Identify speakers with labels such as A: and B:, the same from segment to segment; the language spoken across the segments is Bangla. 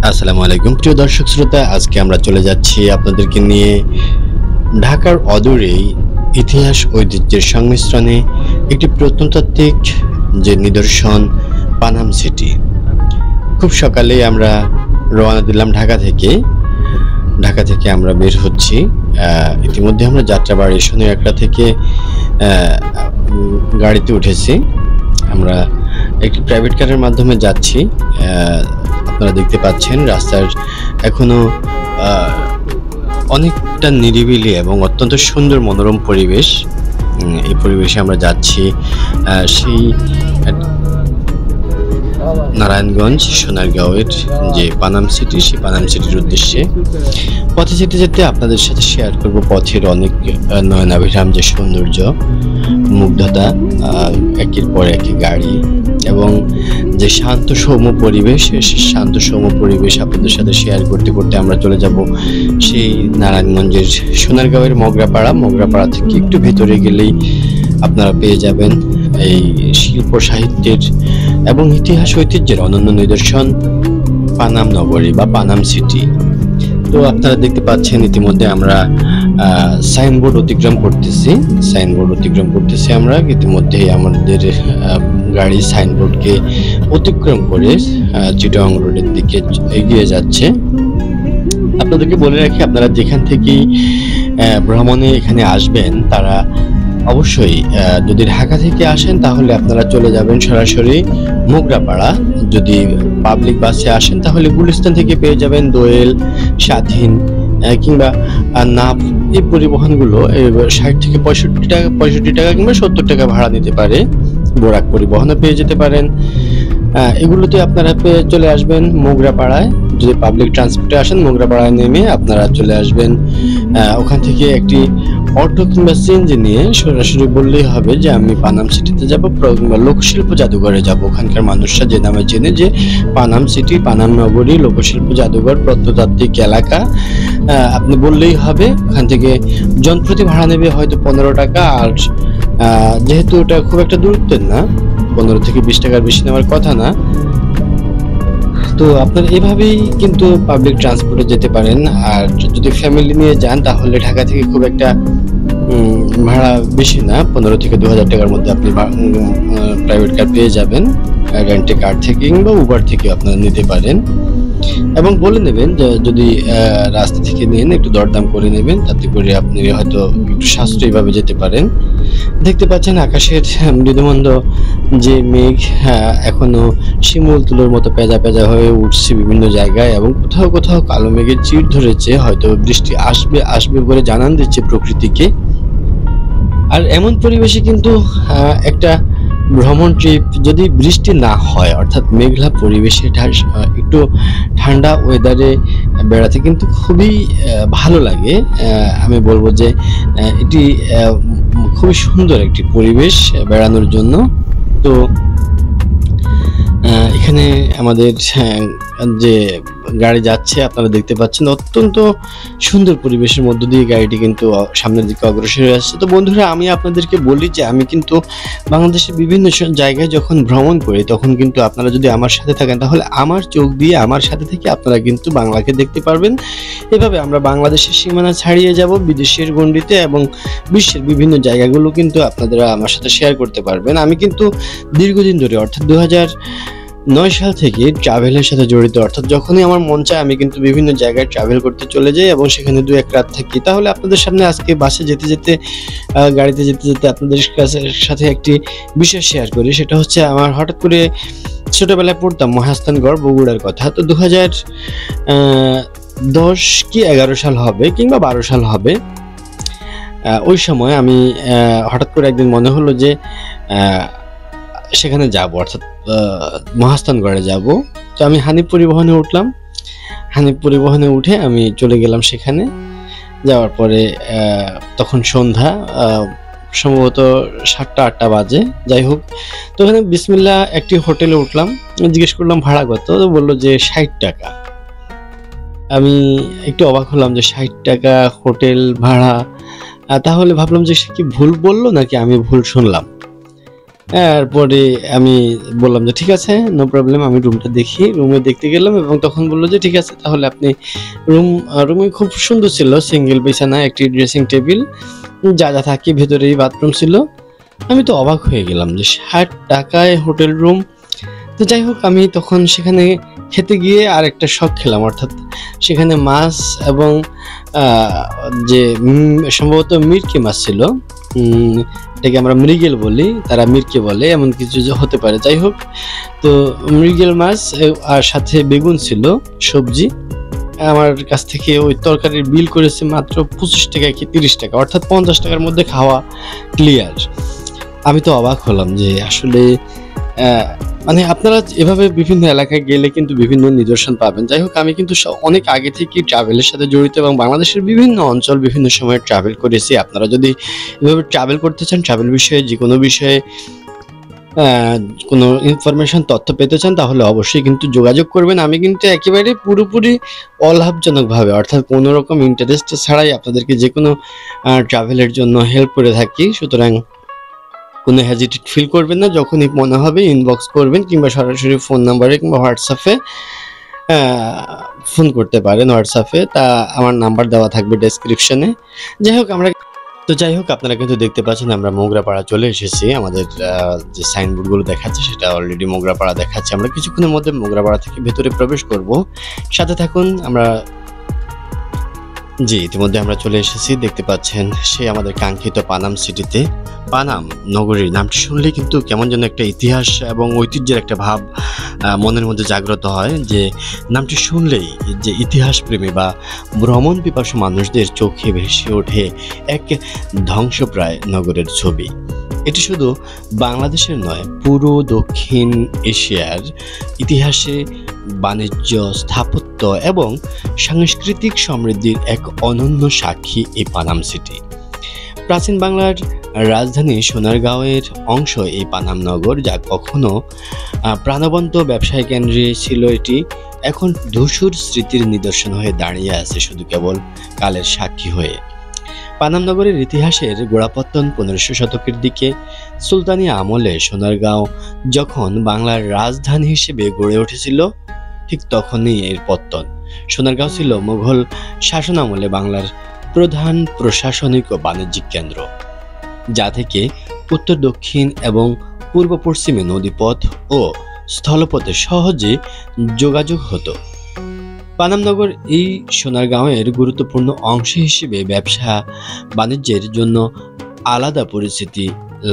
A: আসসালামু আলাইকুম প্রিয় দর্শক শ্রোতা, আজকে আমরা চলে যাচ্ছি আপনাদেরকে নিয়ে ঢাকার অদূরেই ইতিহাস ঐতিহ্যের সংমিশ্রণে একটি প্রত্নতাত্ত্বিক যে নিদর্শন পানাম সিটি। খুব সকালেই আমরা রওনা দিলাম ঢাকা থেকে আমরা বের হচ্ছি। ইতিমধ্যে আমরা যাত্রাবাড়ি শনি একটা থেকে গাড়িতে উঠেছি। আমরা একটি প্রাইভেট কারের মাধ্যমে যাচ্ছি। আপনারা দেখতে পাচ্ছেন রাস্তার এখনো অনেকটা নিরিবিলি এবং অত্যন্ত সুন্দর মনোরম পরিবেশ। এই পরিবেশে আমরা যাচ্ছি সেই নারায়ণগঞ্জ সোনারগাঁওয়ের যে পানাম সিটি, সেই পানাম সিটির উদ্দেশ্যে। পথে যেতে যেতে আপনাদের সাথে শেয়ার করব পথের অনেক নয়নাভিরাম যে সৌন্দর্য, মুগ্ধতা, একের পর এক গাড়ি এবং যে শান্ত সৌম্য পরিবেশ, সেই শান্ত সৌম্য পরিবেশ আপনাদের সাথে শেয়ার করতে করতে আমরা চলে যাব সেই নারায়ণগঞ্জের সোনারগাঁওয়ের মোগরাপাড়া থেকে একটু ভেতরে গেলেই আপনারা পেয়ে যাবেন এই শিল্প সাহিত্যের এবং ইতিহাস ঐতিহ্যের অনন্য নিদর্শন পানাম নগরী বা পানাম সিটি। তো আপনারা দেখতে পাচ্ছেন ইতিমধ্যে আমরা সাইনবোর্ড অতিক্রম করতেছি আমরা ইতিমধ্যেই আমাদের গাড়ি সাইনবোর্ডকে অতিক্রম করে চিটাগং রোডের দিকে এগিয়ে যাচ্ছে। আপনাদেরকে বলে রাখি, আপনারা যেখান থেকেই ভ্রমণে এখানে আসবেন তারা অবশ্যই যদি ঢাকা থেকে আসেন তাহলে আপনারা চলে যাবেন সরাসরি মোগরাপাড়া। যদি পাবলিক বাসে আসেন তাহলে গুলিস্তান থেকে পেয়ে যাবেন দোয়েল, স্বাধীন কিংবা নাফ। এই পরিবহনগুলো 60 থেকে 65 টাকা কিংবা 70 টাকা ভাড়া নিতে পারে। বোরাক পরিবহনও পেয়ে যেতে পারেন। এগুলোতে আপনারা চলে আসবেন মোগরাপাড়ায়। যদি পাবলিক ট্রান্সপোর্টে আসেন মোগরাপাড়ায় নেমে আপনারা চলে আসবেন। ওখান থেকে একটি অটো কিংবা সিএনজি নিয়ে সরাসরি বললেই হবে যে আমি পানাম সিটিতে যাব কিংবা লোকশিল্প জাদুঘরে যাব। ওখানকার মানুষরা যে নামে চেনে যে পানাম সিটি, পানাম নগরী, লোকশিল্প জাদুঘর, প্রত্নতাত্ত্বিক এলাকা, আপনি বললেই হবে। ওখান থেকে জনপ্রতি ভাড়া নেবে হয়তো 15 টাকা। আর যেহেতু ওটা খুব একটা দূরত্বের না, 15 থেকে 20 টাকার বেশি নেওয়ার কথা না, তো আপনারা এভাবেই কিন্তু পাবলিক ট্রান্সপোর্টে যেতে পারেন। আর যদি ফ্যামিলি নিয়ে যান তাহলে ঢাকা থেকে খুব একটা ভাড়া বেশি না, 15 থেকে 2000 টাকার মধ্যে আপনি প্রাইভেট কার পেয়ে যাবেন। রেন্টে কার থেকে কিংবা উবার থেকে আপনারা নিতে পারেন এবং বলে নেবেন যে যদি রাস্তা থেকে নেন একটু দরদাম করে নেবেন, তাতে করে আপনি হয়তো একটু সাশ্রয়ীভাবে যেতে পারেন। দেখতে পাচ্ছেন আকাশের মৃদুমন্দ যে মেঘ এখনো শিমুল তুলোর মতো পেঁজা পেঁজা হয়ে উঠছে বিভিন্ন জায়গায় এবং কোথাও কোথাও কালো মেঘের চির ধরেছে, হয়তো বৃষ্টি আসবে বলে জানান দিচ্ছে প্রকৃতিকে। আর এমন পরিবেশে কিন্তু একটা ভ্রমণ ট্রিপ যদি বৃষ্টি না হয় অর্থাৎ মেঘলা পরিবেশে একটু ঠান্ডা ওয়েদারে বেড়াতে কিন্তু খুবই ভালো লাগে। আমি বলবো যে এটি খুবই সুন্দর একটি পরিবেশ বেড়ানোর জন্য। তো এখানে আমাদের যে গাড়ি যাচ্ছে আপনারা দেখতে পাচ্ছেন অত্যন্ত সুন্দর পরিবেশের মধ্য দিয়ে গাড়িটি কিন্তু সামনের দিকে অগ্রসর হয়ে আসছে। তো বন্ধুরা, আমি আপনাদেরকে বলি যে আমি কিন্তু বাংলাদেশের বিভিন্ন জায়গায় যখন ভ্রমণ করি তখন কিন্তু আপনারা যদি আমার সাথে থাকেন তাহলে আমার চোখ দিয়ে আমার সাথে থেকে আপনারা কিন্তু বাংলাকে দেখতে পারবেন। এভাবে আমরা বাংলাদেশের সীমানা ছাড়িয়ে যাব বিদেশের গণ্ডিতে এবং বিশ্বের বিভিন্ন জায়গাগুলো কিন্তু আপনারা আমার সাথে শেয়ার করতে পারবেন। আমি কিন্তু দীর্ঘদিন ধরে অর্থাৎ 2009 সাল থেকে ট্রাভেলের সাথে জড়িত। অর্থাৎ যখনই আমার মন চায় আমি কিন্তু বিভিন্ন জায়গায় ট্রাভেল করতে চলে যাই এবং সেখানে 2-1 রাত থাকি। তাহলে আপনাদের সামনে আজকে বাসে যেতে গাড়িতে যেতে আপনাদের সাথে একটি বিষয় শেয়ার করি। সেটা হচ্ছে আমার হঠাৎ করে ছোটবেলায় পড়তাম মহাস্থানগড় বগুড়ার কথা। তো 2010 কি 11 সাল হবে কিংবা 12 সাল হবে, ওই সময় আমি হঠাৎ করে একদিন মনে হলো যে সেখানে যাব, অর্থাৎ মহাস্থানগড়ে যাব। তো আমি হানিফ পরিবহনে উঠলাম। হানিফ পরিবহনে উঠে আমি চলে গেলাম সেখানে। যাওয়ার পরে তখন সন্ধ্যা, সম্ভবত 7টা-8টা বাজে, যাই হোক। তো ওখানে বিসমিল্লাহ একটি হোটেলে উঠলাম। জিজ্ঞেস করলাম ভাড়া কত, তো বললো যে 60 টাকা। আমি একটু অবাক হলাম যে 60 টাকা হোটেল ভাড়া। তাহলে ভাবলাম যে সে কি ভুল বললো নাকি আমি ভুল শুনলাম। এরপরে আমি বললাম যে ঠিক আছে, নো প্রবলেম, আমি রুমটা দেখি। রুমে দেখতে গেলাম এবং তখন বলল যে ঠিক আছে তাহলে আপনি রুমে খুব সুন্দর ছিল, সিঙ্গেল বিছানা, একটি ড্রেসিং টেবিল, যা থাকে ভেতরেই বাথরুম ছিল। আমি তো অবাক হয়ে গেলাম যে ৳৬০ হোটেল রুম। তো যাই হোক, আমি তখন সেখানে খেতে গিয়ে আরেকটা শখ খেলাম, অর্থাৎ সেখানে মাছ এবং যে সম্ভবত মিরকি মাছ ছিল, এটাকে আমরা মৃগেল বলি, তারা মিরকে বলে, এমন কিছু যে হতে পারে। যাই হোক, তো মৃগেল মাছ আর সাথে বেগুন ছিল, সবজি। আমার কাছ থেকে ওই তরকারির বিল করেছে মাত্র ৳25 কি ৳30, অর্থাৎ ৳50 মধ্যে খাওয়া ক্লিয়ার। আমি তো অবাক হলাম যে আসলে মানে আপনারা এভাবে বিভিন্ন এলাকায় গেলে কিন্তু বিভিন্ন নিদর্শন পাবেন। যাই হোক, আমি কিন্তু অনেক আগে থেকেই ট্রাভেলের সাথে জড়িত এবং বাংলাদেশের বিভিন্ন অঞ্চল বিভিন্ন সময়ে ট্রাভেল করেছি। আপনারা যদি এভাবে ট্রাভেল করতে চান, ট্রাভেল বিষয়ে যেকোনো বিষয়ে কোনো ইনফরমেশন, তথ্য পেতে চান, তাহলে অবশ্যই কিন্তু যোগাযোগ করবেন। আমি কিন্তু একেবারে পুরোপুরি অলাভজনকভাবে, অর্থাৎ কোনো রকম ইন্টারেস্ট ছাড়াই আপনাদেরকে যেকোনো ট্রাভেলের জন্য হেল্প করে থাকি। সুতরাং কোনো হেজিটেট ফিল করবেন না, যখনই মনে হবে ইনবক্স করবেন কিংবা সরাসরি ফোন নাম্বারে কিংবা হোয়াটসঅ্যাপে ফোন করতে পারেন। হোয়াটসঅ্যাপে তা আমার নাম্বার দেওয়া থাকবে ডেসক্রিপশনে। যাই হোক, আপনারা কিন্তু দেখতে পাচ্ছেন আমরা মোগরাপাড়া চলে এসেছি। আমাদের যে সাইনবোর্ডগুলো দেখাচ্ছে সেটা অলরেডি মোগরাপাড়া দেখাচ্ছে। আমরা কিছুক্ষণের মধ্যে মোগরাপাড়া থেকে ভেতরে প্রবেশ করব। সাথে থাকুন। ইতিমধ্যে আমরা চলে এসেছি। দেখতে পাচ্ছেন সেই আমাদের কাঙ্ক্ষিত পানাম সিটিতে। পানাম নগরীর নামটি শুনলেই কিন্তু কেমন যেন একটা ইতিহাস এবং ঐতিহ্যের একটা ভাব মনের মধ্যে জাগ্রত হয়, যে নামটি শুনলেই যে ইতিহাস প্রেমী বা ভ্রমণ পিপাসু মানুষদের চোখে ভেসে ওঠে এক ধ্বংসপ্রায় নগরের ছবি। এটি শুধু বাংলাদেশের নয়, পুরো দক্ষিণ এশিয়ার ইতিহাসে বাণিজ্য, স্থাপত্য এবং সাংস্কৃতিক সমৃদ্ধির এক অনন্য সাক্ষী এই পানাম সিটি। প্রাচীন বাংলার রাজধানী সোনারগাঁওয়ের অংশ এই পানাম নগর, যা কখনো প্রাণবন্ত ব্যবসায়ী কেন্দ্রে ছিল, এটি এখন ধূসর স্মৃতির নিদর্শন হয়ে দাঁড়িয়ে আছে, শুধু কেবল কালের সাক্ষী হয়ে। পানাম নগরের ইতিহাসের গোড়াপত্তন 1500 শতকের দিকে। সুলতানি আমলে সোনারগাঁও যখন বাংলার রাজধানী হিসেবে গড়ে উঠেছিল, ঠিক তখনই এর পত্তন। সোনারগাঁও ছিল মুঘল শাসন আমলে বাংলার প্রধান প্রশাসনিক ও বাণিজ্যিক কেন্দ্র, যা থেকে উত্তর দক্ষিণ এবং পূর্ব পশ্চিমে নদীপথ ও স্থলপথে সহজে যোগাযোগ হতো। পানামনগর এই সোনারগাঁওয়ের গুরুত্বপূর্ণ অংশ হিসেবে ব্যবসা বাণিজ্যের জন্য আলাদা পরিচিতি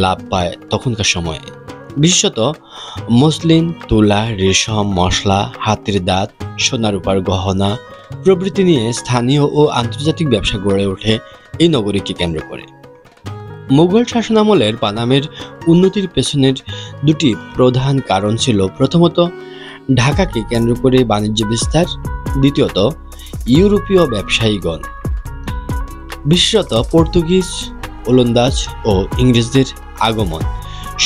A: লাভ পায় তখনকার সময়ে। বিশেষত মসলিন, তুলা, রেশম, মশলা, হাতের দাঁত, সোনা রূপার গহনা প্রভৃতি নিয়ে স্থানীয় ও আন্তর্জাতিক ব্যবসা গড়ে ওঠে এই নগরীকে কেন্দ্র করে। মুঘল শাসনামলের পানামের উন্নতির পেছনের দুটি প্রধান কারণ ছিল, প্রথমত ঢাকাকে কেন্দ্র করে বাণিজ্য বিস্তার, দ্বিতীয়ত ইউরোপীয় ব্যবসায়ীগণ, বিশেষত পর্তুগিজ, ওলন্দাজ ও ইংরেজদের আগমন।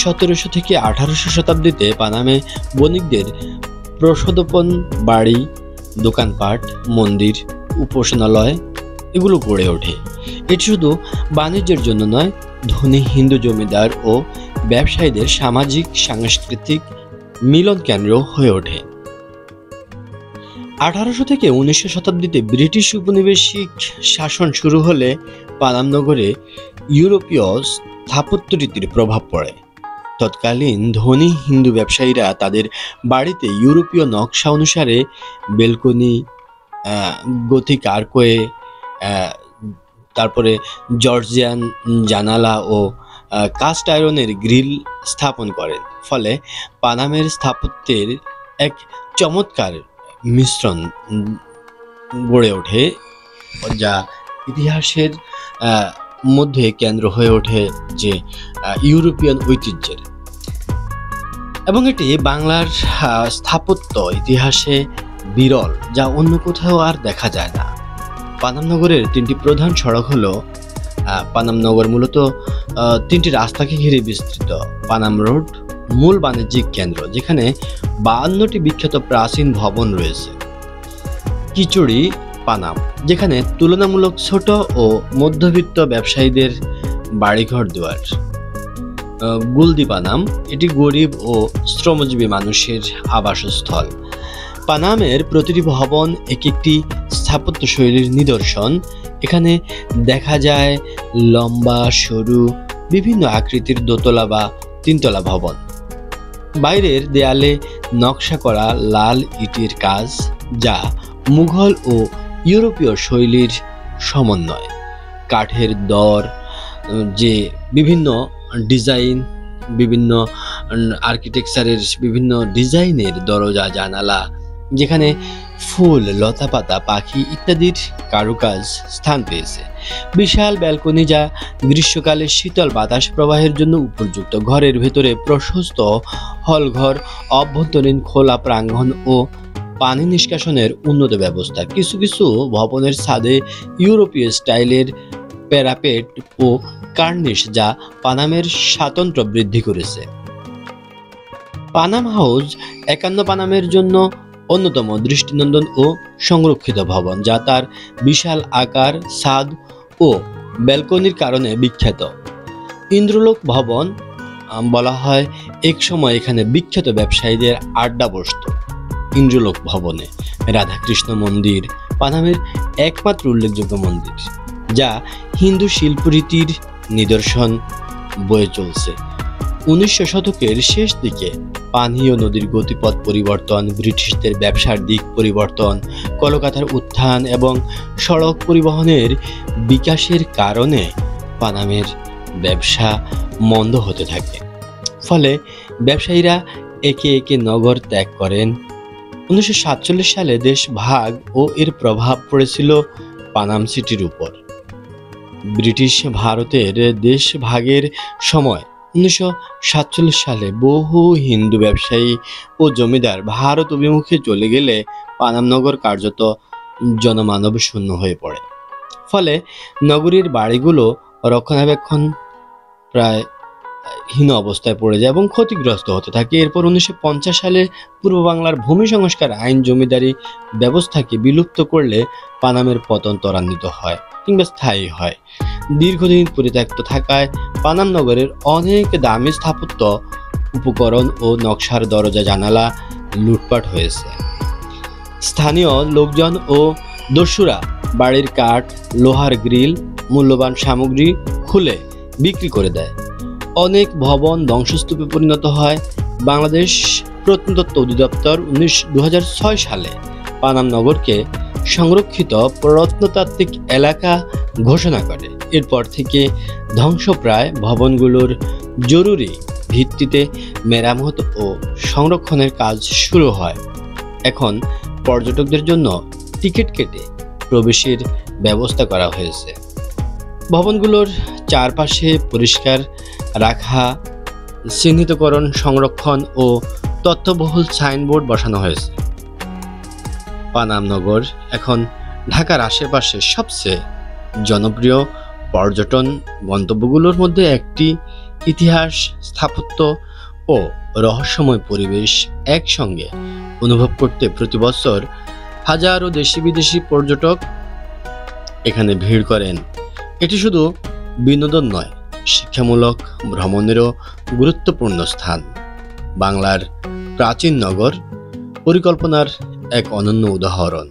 A: 1700 থেকে 1800 শতাব্দীতে পানামে বণিকদের প্রসাদোপন, বাড়ি, দোকানপাট, মন্দির, উপাসনালয় এগুলো গড়ে ওঠে। এটি শুধু বাণিজ্যের জন্য নয়, ধনী হিন্দু জমিদার ও ব্যবসায়ীদের সামাজিক সাংস্কৃতিক মিলন কেন্দ্র হয়ে ওঠে। 1800 থেকে 1900 শতাব্দীতে ব্রিটিশ উপনিবেশিক শাসন শুরু হলে পানাম নগরে ইউরোপীয় স্থাপত্য রীতির প্রভাব পড়ে। তৎকালীন ধনী হিন্দু ব্যবসায়ীরা তাদের বাড়িতে ইউরোপীয় নকশা অনুসারে বেলকনি, গথিক আর্কওয়ে, তারপরে জর্জিয়ান জানালা ও কাস্ট আয়রনের গ্রিল স্থাপন করেন। ফলে পানামের স্থাপত্যের এক চমৎকার মিশ্রণ গড়ে ওঠে, যা ইতিহাসের মধ্যে কেন্দ্র হয়ে ওঠে যে ইউরোপিয়ান ঐতিহ্যের, এবং এটি বাংলার স্থাপত্য ইতিহাসে বিরল, যা অন্য কোথাও আর দেখা যায় না। পানাম নগরের 3টি প্রধান সড়ক হলো পানাম নগর মূলত 3টি রাস্তাকে ঘিরে বিস্তৃত। পানাম রোড মূল বাণিজ্যিক কেন্দ্র, যেখানে 52টি বিখ্যাত প্রাচীন ভবন রয়েছে। কিচুড়ি পানাম, যেখানে তুলনামূলক ছোট ও মধ্যবিত্ত ব্যবসায়ীদের বাড়িঘর দুয়ার। গুলদি পানাম। এটি গরিব ও শ্রমজীবী মানুষের আবাসস্থল। পানামের প্রতিটি ভবন এক একটি স্থাপত্য শৈলীর নিদর্শন। এখানে দেখা যায় লম্বা সরু বিভিন্ন আকৃতির দোতলা বা তিনতলা ভবন। বাইরের দেয়ালে নকশা করা লাল ইটের কাজ, যা মুঘল ও ইউরোপীয় শৈলীর সমন্বয়। কাঠের দর, যে বিভিন্ন ডিজাইন, বিভিন্ন আর্কিটেকচারের বিভিন্ন ডিজাইনের দরজা জানালা, যেখানে ফুল, লতাপাতা, পাখি ইত্যাদির কারুকাজ স্থান পেয়েছে। বিশাল ব্যালকনি, যা গ্রীষ্মকালে শীতল বাতাস প্রবাহের জন্য উপযুক্ত। ঘরের ভেতরে প্রশস্ত হলঘর, অভ্যন্তরীণ খোলা প্রাঙ্গণ ও পানি নিষ্কাশনের উন্নত ব্যবস্থা। কিছু কিছু ভবনের ছাদে ইউরোপীয় স্টাইলের প্যারাপেট ও কার্নিশ, যা পানামের স্বাতন্ত্র্য বৃদ্ধি করেছে। পানাম হাউস ৫১ পানামের জন্য অন্যতম দৃষ্টিনন্দন ও সংরক্ষিত ভবন, যা তার বিশাল আকার, ছাদ ও ব্যালকনির কারণে বিখ্যাত। ইন্দ্রলোক ভবন বলা হয়, এক সময় এখানে বিখ্যাত ব্যবসায়ীদের আড্ডা বসত। ইন্দ্রলোক ভবনে রাধাকৃষ্ণ মন্দির পানামের একমাত্র উল্লেখযোগ্য মন্দির, যা হিন্দু শিল্পরীতির নিদর্শন বয়ে চলছে। ১৯০০ শতকের শেষ দিকে পানীয় নদীর গতিপথ পরিবর্তন, ব্রিটিশদের ব্যবসার দিক পরিবর্তন, কলকাতার উত্থান এবং সড়ক পরিবহনের বিকাশের কারণে পানামের ব্যবসা মন্দ হতে থাকে। ফলে ব্যবসায়ীরা একে একে নগর ত্যাগ করেন। ১৯৪৭ সালে দেশ ভাগ ও এর প্রভাব পড়েছিল পানাম সিটির উপর। ব্রিটিশ ভারতের দেশ ভাগের সময় ১৯৪৭ সালে বহু হিন্দু ব্যবসায়ী ও জমিদার ভারত অভিমুখে চলে গেলে পানাম নগর কার্যত জনমানব শূন্য হয়ে পড়ে। ফলে নগরীর বাড়িগুলো রক্ষণাবেক্ষণ প্রায় হীন অবস্থায় পড়ে যায় এবং ক্ষতিগ্রস্ত হতে থাকে। এরপর ১৯৫০ সালে পূর্ব বাংলার ভূমি সংস্কার আইন জমিদারি ব্যবস্থাকে বিলুপ্ত করলে পানামের পতন ত্বরান্বিত হয় কিংবা স্থায়ী হয়। দীর্ঘদিন পরিত্যক্ত থাকায় পানাম নগরের অনেক দামি স্থাপত্য উপকরণ ও নকশার দরজা জানালা লুটপাট হয়েছে। স্থানীয় লোকজন ও দস্যুরা বাড়ির কাঠ, লোহার গ্রিল, মূল্যবান সামগ্রী খুলে বিক্রি করে দেয়। অনেক ভবন ধ্বংসস্তূপে পরিণত হয়। বাংলাদেশ প্রত্নতত্ত্ব অধিদপ্তর ২০০৬ সালে পানাম নগরকে সংরক্ষিত প্রত্নতাত্ত্বিক এলাকা ঘোষণা করে। এরপর থেকে ধ্বংসপ্রায় ভবনগুলোর জরুরি ভিত্তিতে মেরামত ও সংরক্ষণের কাজ শুরু হয়। এখন পর্যটকদের জন্য টিকিট কেটে প্রবেশের ব্যবস্থা করা হয়েছে। ভবনগুলোর চারপাশে পরিষ্কার রাখা, চিহ্নিতকরণ, সংরক্ষণ ও তথ্যবহুল সাইনবোর্ড বসানো হয়েছে। পানাম নগর এখন ঢাকার আশেপাশে সবচেয়ে জনপ্রিয় পর্যটন গন্তব্যগুলোর মধ্যে একটি। ইতিহাস, স্থাপত্য ও রহস্যময় পরিবেশ একসঙ্গে অনুভব করতে প্রতি বছর হাজারো দেশি বিদেশি পর্যটক এখানে ভিড় করেন। এটি শুধু বিনোদন নয়, শিক্ষামূলক ভ্রমণেরও গুরুত্বপূর্ণ স্থান। বাংলার প্রাচীন নগর পরিকল্পনার এক অনন্য উদাহরণ।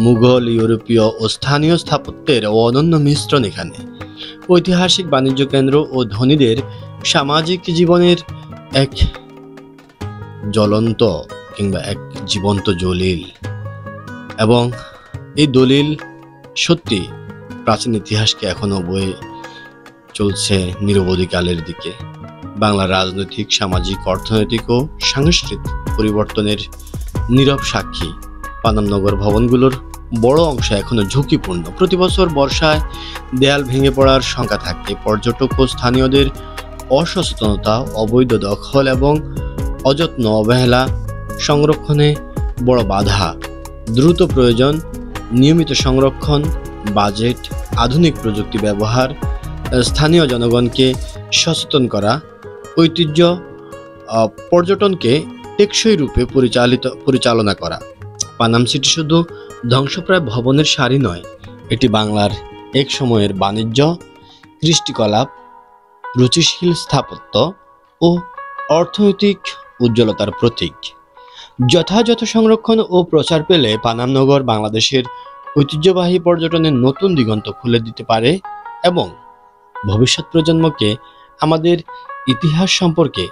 A: মুঘল, ইউরোপীয় ও স্থানীয় স্থাপত্যের অনন্য মিশ্রণ এখানে। ঐতিহাসিক বাণিজ্য কেন্দ্র ও ধনীদের সামাজিক জীবনের এক জ্বলন্ত কিংবা এক জীবন্ত দলিল, এবং এই দলিল সত্যি প্রাচীন ইতিহাসকে এখনো বয়ে চলছে নিরবধিকালের দিকে। বাংলার রাজনৈতিক, সামাজিক, অর্থনৈতিক ও সাংস্কৃতিক পরিবর্তনের নীরব সাক্ষী পানাম নগর ভবনগুলোর বড় অংশ এখনো ঝুঁকিপূর্ণ। প্রতি বছর বর্ষায় দেয়াল ভেঙে পড়ার শঙ্কা থাকে। পর্যটক ও স্থানীয়দের অসচেতনতা, অবৈধ দখল এবং অযত্ন অবহেলা সংরক্ষণে বড় বাধা। দ্রুত প্রয়োজন নিয়মিত সংরক্ষণ, বাজেট, আধুনিক প্রযুক্তি ব্যবহার, স্থানীয় জনগণকে সচেতন করা, ঐতিহ্য পর্যটনকে টেকসই রূপে পরিচালনা করা। পানাম সিটি শুধু ধ্বংসপ্রায় ভবনের সারি নয়, এটি বাংলার এক সময়ের বাণিজ্য, কৃষ্টিকলাপ, রুচিশীল স্থাপত্য ও অর্থনৈতিক উজ্জ্বলতার প্রতীক। যথাযথ সংরক্ষণ ও প্রচার পেলে পানামনগর বাংলাদেশের ঐতিহ্যবাহী পর্যটনের নতুন দিগন্ত খুলে দিতে পারে এবং ভবিষ্যৎ প্রজন্মকে আমাদের ইতিহাস সম্পর্কে